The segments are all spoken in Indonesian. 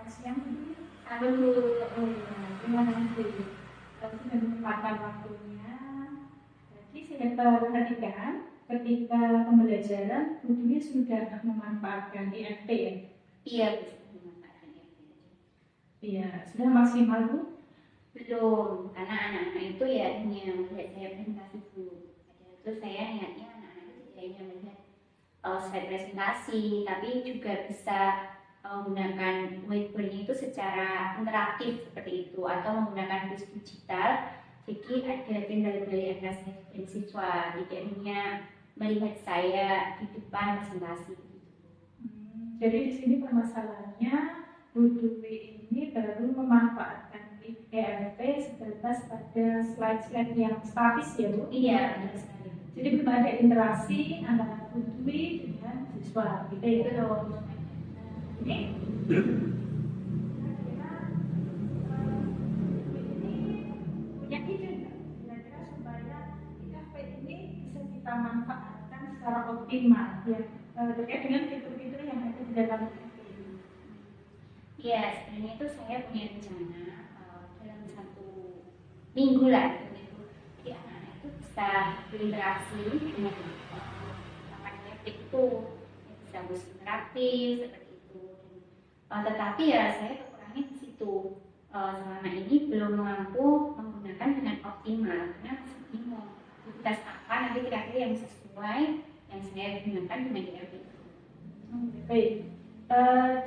Selamat siang. Halo, terima kasih sudah menyempatkan waktunya. Jadi saya perhatikan ketika pembelajaran tentunya sudah memanfaatkan IFP ya. Iya, bisa dimanfaatkan IFP. Iya, sudah maksimal Bu? Belum, karena anak-anak itu ya hanya melihat saya presentasi dulu. Terus saya niatnya anak-anak itu tidak hanya melihat slide presentasi, tapi juga bisa menggunakan whiteboard itu secara interaktif seperti itu, atau menggunakan bus digital. Jadi ada kendali antara saya dan siswa, tidak hanya melihat saya di depan presentasi. Jadi di sini permasalahannya Bu Dwi ini baru memanfaatkan IFP sebatas pada slide-slide yang statis ya Bu? Iya, benar sekali. Jadi belum ada interaksi antara Bu Dwi dengan siswa, gitu ya? Betul. Ini punya ide nggak? Kira-kira supaya IFP ini bisa kita manfaatkan secara optimal ya, terkait dengan fitur-fitur yang ada di dalam IFP ini. Ya, sebenarnya itu saya punya rencana dalam 1 minggu lah, jadi anak-anak itu bisa berinteraksi dengan IFP itu, bisa bus interaktif seperti itu. Tetapi ya saya kekurangannya di situ. Selama ini belum mampu menggunakan dengan optimal karena masih bingung aktivitas apa nanti kira-kira yang sesuai yang saya gunakan dengan IFP itu. Baik.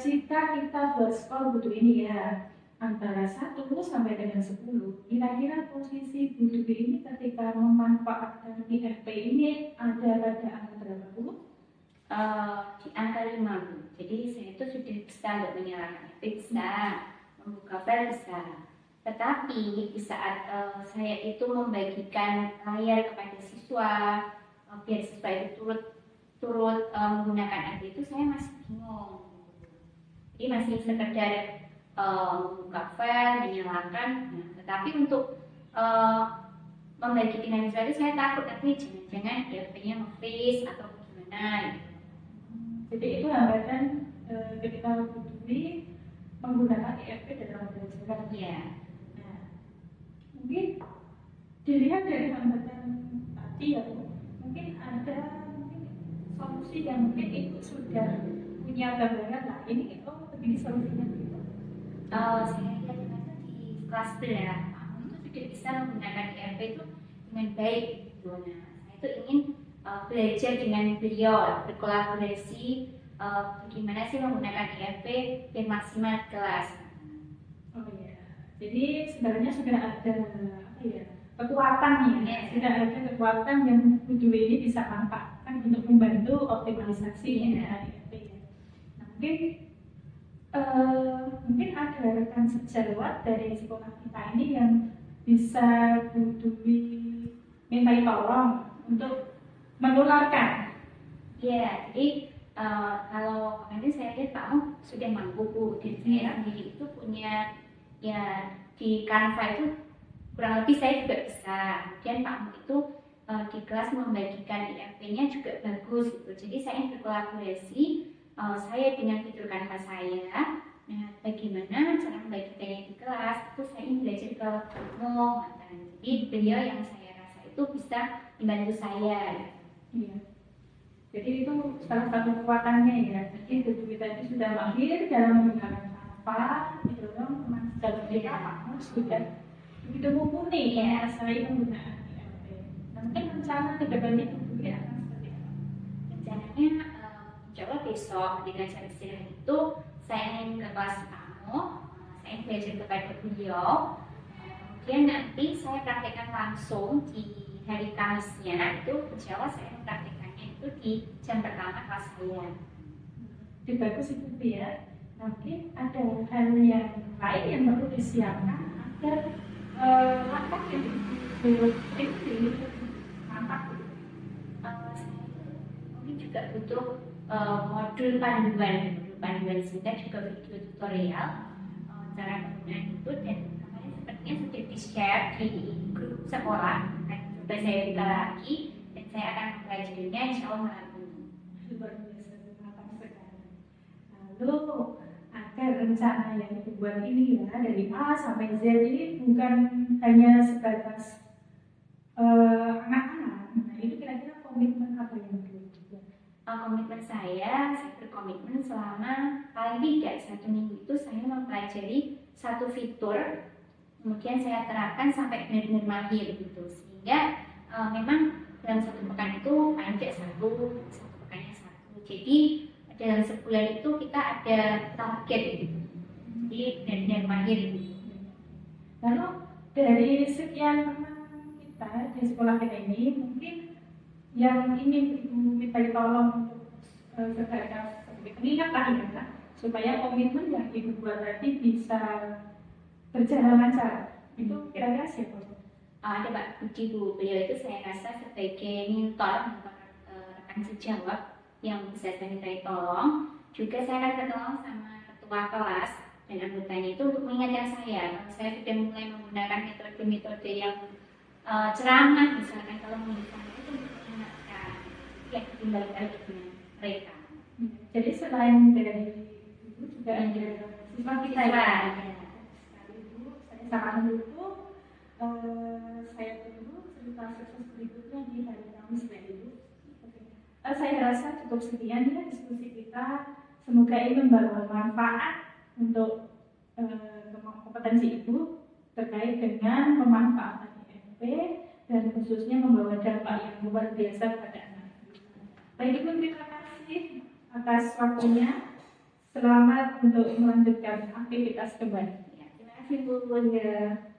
Jika kita berskor butuh ini ya antara 1 sampai dengan 10, kira-kira posisi butuh ini ketika memanfaatkan IFP ini ada pada angka berapa Bu? Di angka 5. Jadi saya itu sudah bisa untuk menyalakan IFP, bisa membuka file, bisa. Tetapi di saat saya itu membagikan layar kepada siswa, biar siswa itu turut menggunakan IFP itu saya masih bingung. Jadi masih sekedar membuka file, menyalakan. Nah, tetapi untuk membagi dengan siswa itu saya takut nanti jangan-jangan IFP-nya nge-freeze atau gimana. Jadi itu hambatan ketika butuh menggunakan IFP dalam pembelajaran. Iya. Nah, mungkin dilihat dari hambatan tadi ya Bu, mungkin ada solusi yang mungkin Ibu sudah punya gambaran lah ini begini solusinya gitu. Saya lihat itu di kelas belajar itu sudah bisa menggunakan IFP itu dengan baik gitu. Nah, saya itu ingin belajar dengan beliau, berkolaborasi bagaimana sih menggunakan IFP biar maksimal di kelas. Oh iya, jadi sebenarnya sudah ada apa ya, kekuatan ya, sudah ada kekuatan yang butuh ini bisa manfaatkan untuk membantu optimalisasi IFP ya. Nah, mungkin ada rekan sejawat dari sekolah kita ini yang bisa butuh mintai tolong untuk menularkan. Ya, jadi kalau nanti saya lihat Pak Om sudah mampu Bu, dan saya sendiri itu punya ya di Canva itu kurang lebih saya juga bisa. Kemudian Pak Om itu di kelas membagikan IFP-nya juga bagus gitu. Jadi saya ingin berkolaborasi saya dengan fitur Canva saya. Nah, bagaimana cara membagikannya di kelas itu saya ingin belajar ke umum. Jadi beliau yang saya rasa itu bisa membantu saya. Iya. Jadi itu salah satu kekuatannya ya. Jadi butuh kita itu sudah mahir dalam menggunakan Canva, didorong teman sejawat kita Pak sudah begitu mumpuni menguasai penggunaan IFP. Nah, mungkin rencana ke depannya Ibu ya akan seperti apa? Rencananya coba besok dengan jam istirahat itu saya ingin ke kelas kamu, saya belajar kepada beliau. Kemudian nanti saya praktekkan langsung di hari Kamisnya itu insya Allah saya mempraktekannya itu di jam pertama kelas saya. Itu bagus itu ya. Mungkin ada hal yang lain yang perlu disiapkan agar langkah yang itu mantap. Mungkin juga butuh modul panduan singkat juga video tutorial cara penggunaan itu, dan kemarin sepertinya sudah di-share di grup sekolah. Coba saya buka lagi dan saya akan mempelajarinya insya Allah malam ini. Luar biasa, matang sekali. Lalu agar rencana yang dibuat ini ya, dari A sampai Z ini bukan hanya sebatas anak-anak. Nah, itu kira-kira komitmen apa yang dibuat? Komitmen saya berkomitmen selama paling tidak 1 minggu itu saya mempelajari satu fitur, kemudian saya terapkan sampai benar-benar mahir gitu, sehingga memang dalam 1 pekan itu paling tidak satu pekannya satu. Jadi dalam sebulan itu kita ada target gitu, jadi benar-benar mahir gitu. Lalu dari sekian teman kita di sekolah kita ini, mungkin yang ingin Ibu minta tolong untuk segera sebagai pengingat lah ya, supaya komitmen yang Ibu buat tadi bisa berjalan lancar. Itu kira-kira siapa? Ada Pak Budi Bu, beliau itu saya rasa sebagai mentor rekan sejawat yang bisa saya mintai tolong. Juga saya akan bertolong sama ketua kelas dan anggotanya itu untuk mengingatkan saya kalau saya sudah mulai menggunakan metode-metode yang ceramah misalkan, kalau mengingatkan itu untuk mengingatkan ya kembali lagi dengan mereka. Jadi selain dari Ibu juga ada siswa kita ya. Ibu, saya saran dulu, saya tunggu cerita sukses berikutnya di hari Kamis ya Ibu. Saya rasa cukup sekian ya diskusi kita. Semoga ini membawa manfaat untuk kompetensi Ibu terkait dengan pemanfaatan IMP dan khususnya membawa dampak yang luar biasa pada anak. Baik Ibu, terima kasih atas waktunya. Selamat untuk melanjutkan aktivitas kembali. Ya, terima kasih Bu. Ya.